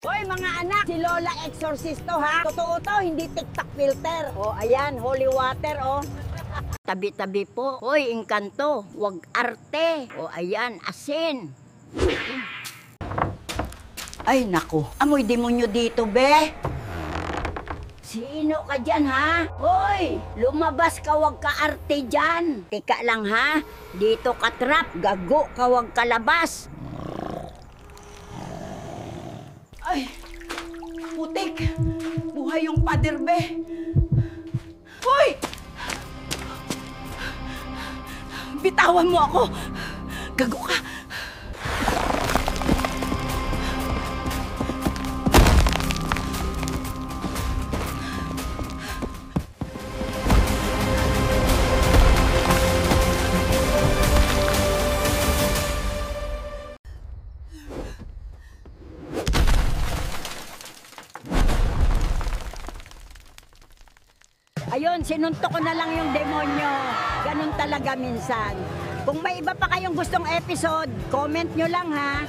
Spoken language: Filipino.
Hoy mga anak, si Lola Exorcisto ha. Totoo to, hindi TikTok filter. O ayan, holy water o. Tabi-tabi po. Hoy, engkanto, wag arte. O ayan, asin. Ay nako, amoy demonyo dito be. Sino ka dyan ha? Hoy, lumabas ka, wag ka arte dyan. Tika lang ha, dito ka trap, gago ka, wag kalabas. Ay, putik! Buhay yung pader, be! Hoy! Bitawan mo ako! Gago ka! Ayun, sinuntok ko na lang yung demonyo. Ganun talaga minsan. Kung may iba pa kayong gustong episode, comment nyo lang ha.